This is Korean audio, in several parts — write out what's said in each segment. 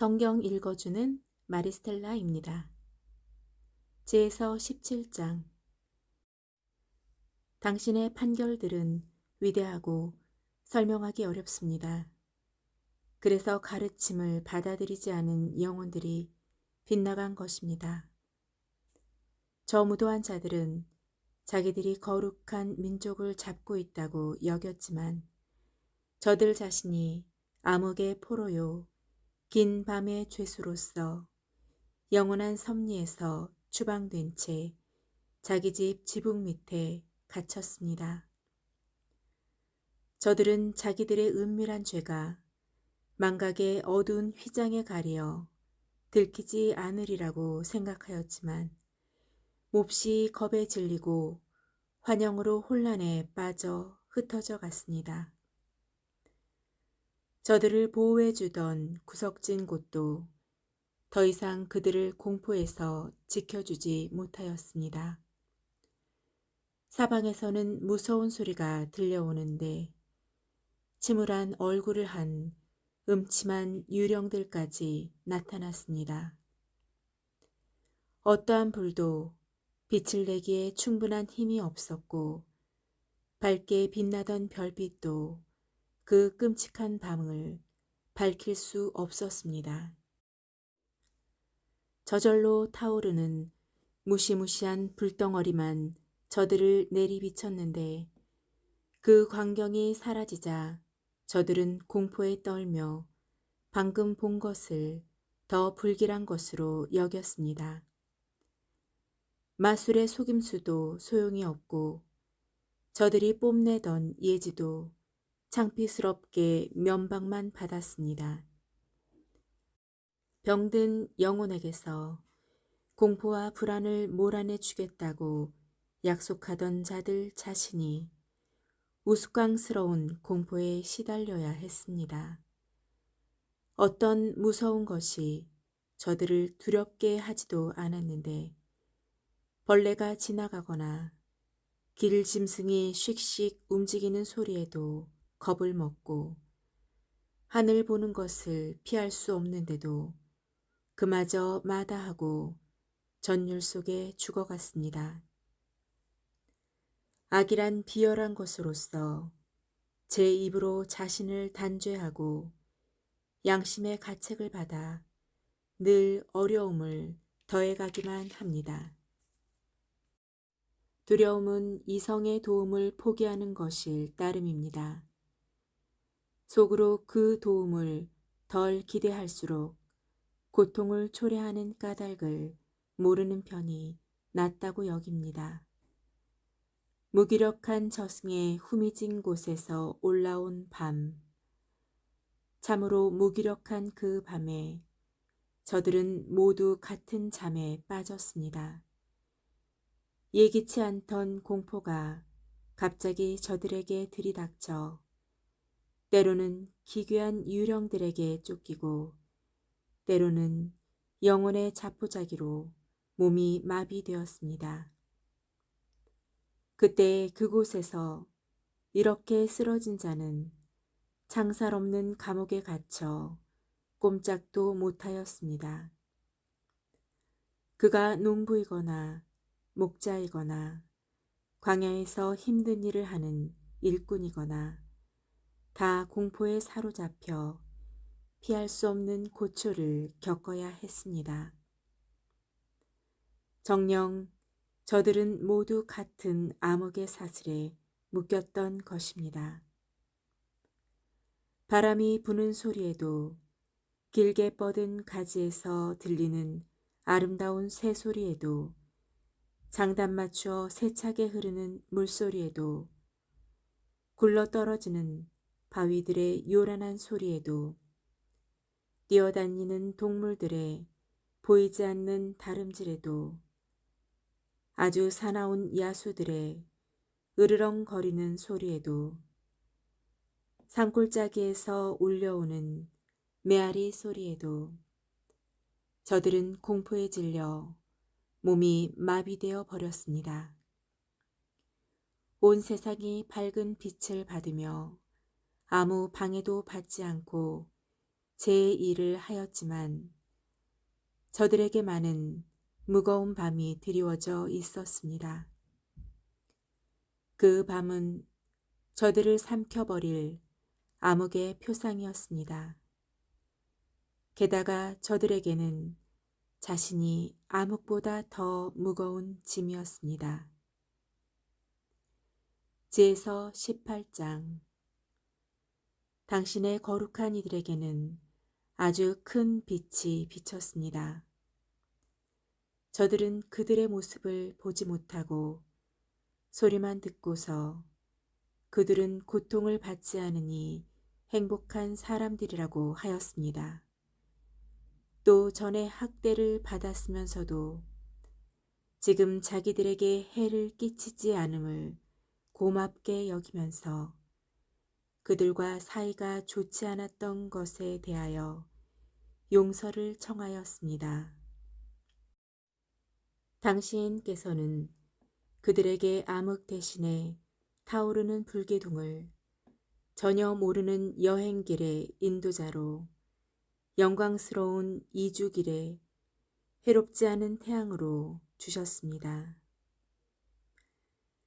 성경 읽어주는 마리스텔라입니다. 제에서 17장. 당신의 판결들은 위대하고 설명하기 어렵습니다. 그래서 가르침을 받아들이지 않은 영혼들이 빗나간 것입니다. 저 무도한 자들은 자기들이 거룩한 민족을 잡고 있다고 여겼지만 저들 자신이 암흑의 포로요 긴 밤의 죄수로서 영원한 섭리에서 추방된 채 자기 집 지붕 밑에 갇혔습니다. 저들은 자기들의 은밀한 죄가 망각의 어두운 휘장에 가려 들키지 않으리라고 생각하였지만 몹시 겁에 질리고 환영으로 혼란에 빠져 흩어져 갔습니다. 저들을 보호해 주던 구석진 곳도 더 이상 그들을 공포에서 지켜주지 못하였습니다. 사방에서는 무서운 소리가 들려오는데 침울한 얼굴을 한 음침한 유령들까지 나타났습니다. 어떠한 불도 빛을 내기에 충분한 힘이 없었고 밝게 빛나던 별빛도 그 끔찍한 밤을 밝힐 수 없었습니다. 저절로 타오르는 무시무시한 불덩어리만 저들을 내리비쳤는데 그 광경이 사라지자 저들은 공포에 떨며 방금 본 것을 더 불길한 것으로 여겼습니다. 마술의 속임수도 소용이 없고 저들이 뽐내던 예지도 창피스럽게 면박만 받았습니다. 병든 영혼에게서 공포와 불안을 몰아내 주겠다고 약속하던 자들 자신이 우스꽝스러운 공포에 시달려야 했습니다. 어떤 무서운 것이 저들을 두렵게 하지도 않았는데 벌레가 지나가거나 길 짐승이 씩씩 움직이는 소리에도 겁을 먹고 하늘 보는 것을 피할 수 없는데도 그마저 마다하고 전율 속에 죽어갔습니다. 악이란 비열한 것으로서 제 입으로 자신을 단죄하고 양심의 가책을 받아 늘 어려움을 더해가기만 합니다. 두려움은 이성의 도움을 포기하는 것일 따름입니다. 속으로 그 도움을 덜 기대할수록 고통을 초래하는 까닭을 모르는 편이 낫다고 여깁니다. 무기력한 저승의 후미진 곳에서 올라온 밤. 참으로 무기력한 그 밤에 저들은 모두 같은 잠에 빠졌습니다. 예기치 않던 공포가 갑자기 저들에게 들이닥쳐 때로는 기괴한 유령들에게 쫓기고 때로는 영혼의 자포자기로 몸이 마비되었습니다. 그때 그곳에서 이렇게 쓰러진 자는 창살 없는 감옥에 갇혀 꼼짝도 못하였습니다. 그가 농부이거나 목자이거나 광야에서 힘든 일을 하는 일꾼이거나 다 공포에 사로잡혀 피할 수 없는 고초를 겪어야 했습니다. 정녕 저들은 모두 같은 암흑의 사슬에 묶였던 것입니다. 바람이 부는 소리에도 길게 뻗은 가지에서 들리는 아름다운 새소리에도 장단 맞추어 세차게 흐르는 물소리에도 굴러떨어지는 바위들의 요란한 소리에도 뛰어다니는 동물들의 보이지 않는 다름질에도 아주 사나운 야수들의 으르렁거리는 소리에도 산골짜기에서 울려오는 메아리 소리에도 저들은 공포에 질려 몸이 마비되어 버렸습니다. 온 세상이 밝은 빛을 받으며 아무 방해도 받지 않고 제 일을 하였지만 저들에게만은 무거운 밤이 드리워져 있었습니다. 그 밤은 저들을 삼켜버릴 암흑의 표상이었습니다. 게다가 저들에게는 자신이 암흑보다 더 무거운 짐이었습니다. 지에서 18장. 당신의 거룩한 이들에게는 아주 큰 빛이 비쳤습니다. 저들은 그들의 모습을 보지 못하고 소리만 듣고서 그들은 고통을 받지 않으니 행복한 사람들이라고 하였습니다. 또 전에 학대를 받았으면서도 지금 자기들에게 해를 끼치지 않음을 고맙게 여기면서 그들과 사이가 좋지 않았던 것에 대하여 용서를 청하였습니다. 당신께서는 그들에게 암흑 대신에 타오르는 불기둥을 전혀 모르는 여행길의 인도자로 영광스러운 이주길에 해롭지 않은 태양으로 주셨습니다.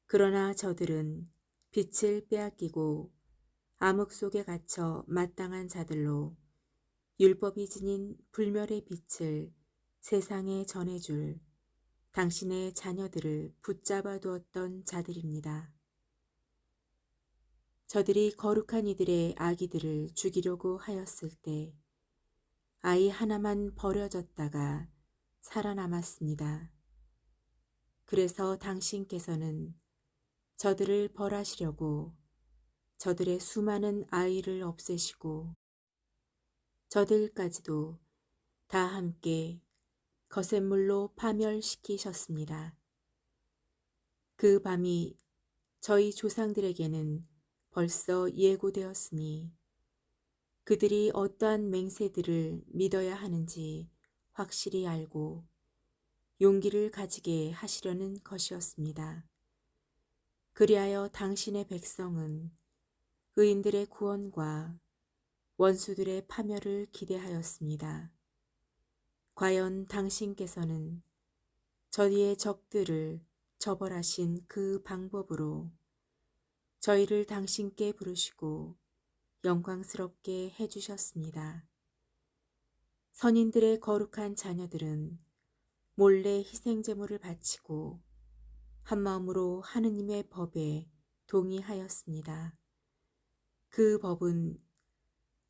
그러나 저들은 빛을 빼앗기고 암흑 속에 갇혀 마땅한 자들로 율법이 지닌 불멸의 빛을 세상에 전해줄 당신의 자녀들을 붙잡아 두었던 자들입니다. 저들이 거룩한 이들의 아기들을 죽이려고 하였을 때 아이 하나만 버려졌다가 살아남았습니다. 그래서 당신께서는 저들을 벌하시려고 저들의 수많은 아이를 없애시고 저들까지도 다 함께 거센물로 파멸시키셨습니다. 그 밤이 저희 조상들에게는 벌써 예고되었으니 그들이 어떠한 맹세들을 믿어야 하는지 확실히 알고 용기를 가지게 하시려는 것이었습니다. 그리하여 당신의 백성은 의인들의 구원과 원수들의 파멸을 기대하였습니다. 과연 당신께서는 저희의 적들을 처벌하신 그 방법으로 저희를 당신께 부르시고 영광스럽게 해주셨습니다. 선인들의 거룩한 자녀들은 몰래 희생제물을 바치고 한마음으로 하느님의 법에 동의하였습니다. 그 법은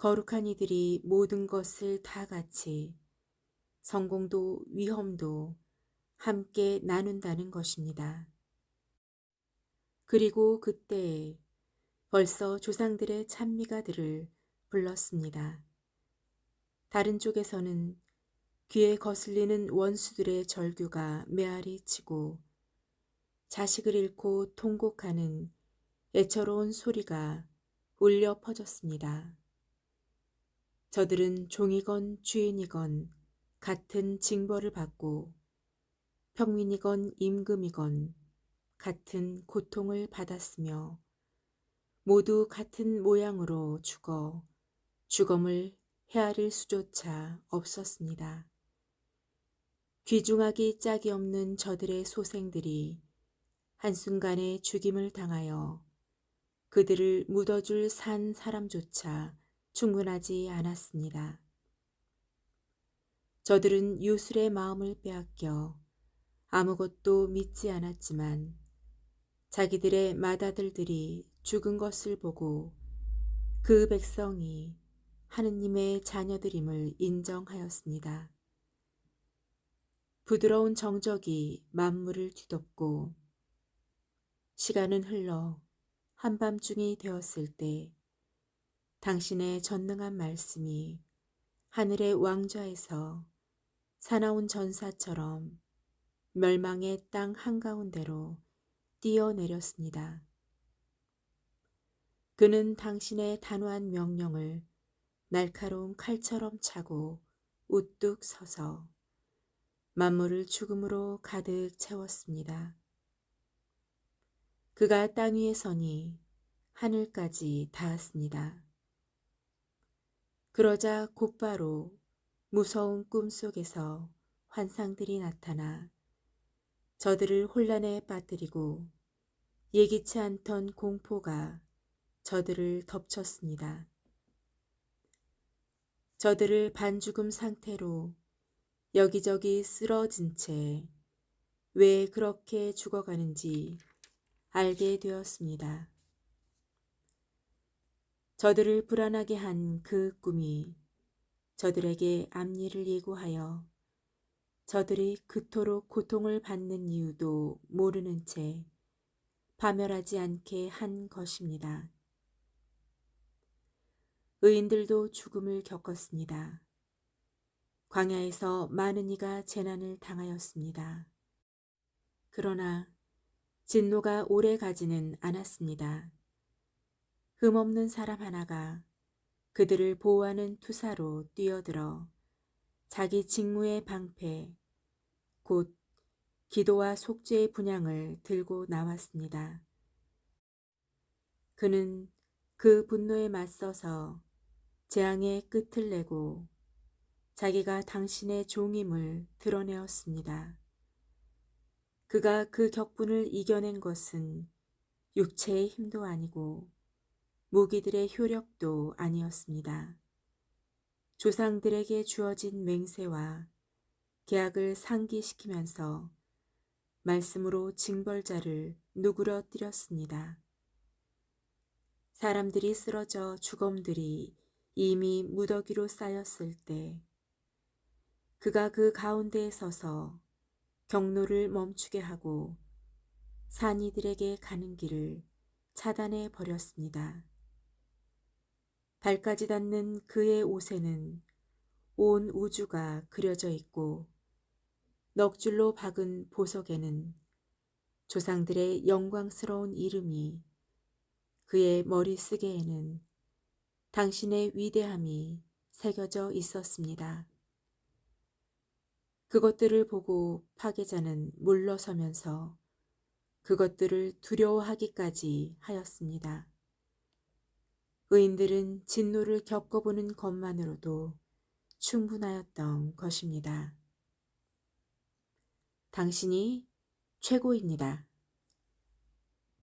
거룩한 이들이 모든 것을 다 같이 성공도 위험도 함께 나눈다는 것입니다. 그리고 그때에 벌써 조상들의 찬미가들을 불렀습니다. 다른 쪽에서는 귀에 거슬리는 원수들의 절규가 메아리 치고 자식을 잃고 통곡하는 애처로운 소리가 울려 퍼졌습니다. 저들은 종이건 주인이건 같은 징벌을 받고 평민이건 임금이건 같은 고통을 받았으며 모두 같은 모양으로 죽어 죽음을 헤아릴 수조차 없었습니다. 귀중하기 짝이 없는 저들의 소생들이 한순간에 죽임을 당하여 그들을 묻어줄 산 사람조차 충분하지 않았습니다. 저들은 유술의 마음을 빼앗겨 아무것도 믿지 않았지만 자기들의 맏아들들이 죽은 것을 보고 그 백성이 하느님의 자녀들임을 인정하였습니다. 부드러운 정적이 만물을 뒤덮고 시간은 흘러 한밤중이 되었을 때 당신의 전능한 말씀이 하늘의 왕좌에서 사나운 전사처럼 멸망의 땅 한가운데로 뛰어내렸습니다. 그는 당신의 단호한 명령을 날카로운 칼처럼 차고 우뚝 서서 만물을 죽음으로 가득 채웠습니다. 그가 땅 위에 서니 하늘까지 닿았습니다. 그러자 곧바로 무서운 꿈 속에서 환상들이 나타나 저들을 혼란에 빠뜨리고 예기치 않던 공포가 저들을 덮쳤습니다. 저들을 반죽음 상태로 여기저기 쓰러진 채 왜 그렇게 죽어가는지 알게 되었습니다. 저들을 불안하게 한 그 꿈이 저들에게 앞일을 예고하여 저들이 그토록 고통을 받는 이유도 모르는 채 파멸하지 않게 한 것입니다. 의인들도 죽음을 겪었습니다. 광야에서 많은 이가 재난을 당하였습니다. 그러나 진노가 오래 가지는 않았습니다. 흠없는 사람 하나가 그들을 보호하는 투사로 뛰어들어 자기 직무의 방패, 곧 기도와 속죄의 분향을 들고 나왔습니다. 그는 그 분노에 맞서서 재앙의 끝을 내고 자기가 당신의 종임을 드러내었습니다. 그가 그 격분을 이겨낸 것은 육체의 힘도 아니고 무기들의 효력도 아니었습니다. 조상들에게 주어진 맹세와 계약을 상기시키면서 말씀으로 징벌자를 누그러뜨렸습니다. 사람들이 쓰러져 주검들이 이미 무더기로 쌓였을 때 그가 그 가운데에 서서 경로를 멈추게 하고 산이들에게 가는 길을 차단해 버렸습니다. 발까지 닿는 그의 옷에는 온 우주가 그려져 있고 넋줄로 박은 보석에는 조상들의 영광스러운 이름이, 그의 머리쓰개에는 당신의 위대함이 새겨져 있었습니다. 그것들을 보고 파괴자는 물러서면서 그것들을 두려워하기까지 하였습니다. 의인들은 진노를 겪어보는 것만으로도 충분하였던 것입니다. 당신이 최고입니다.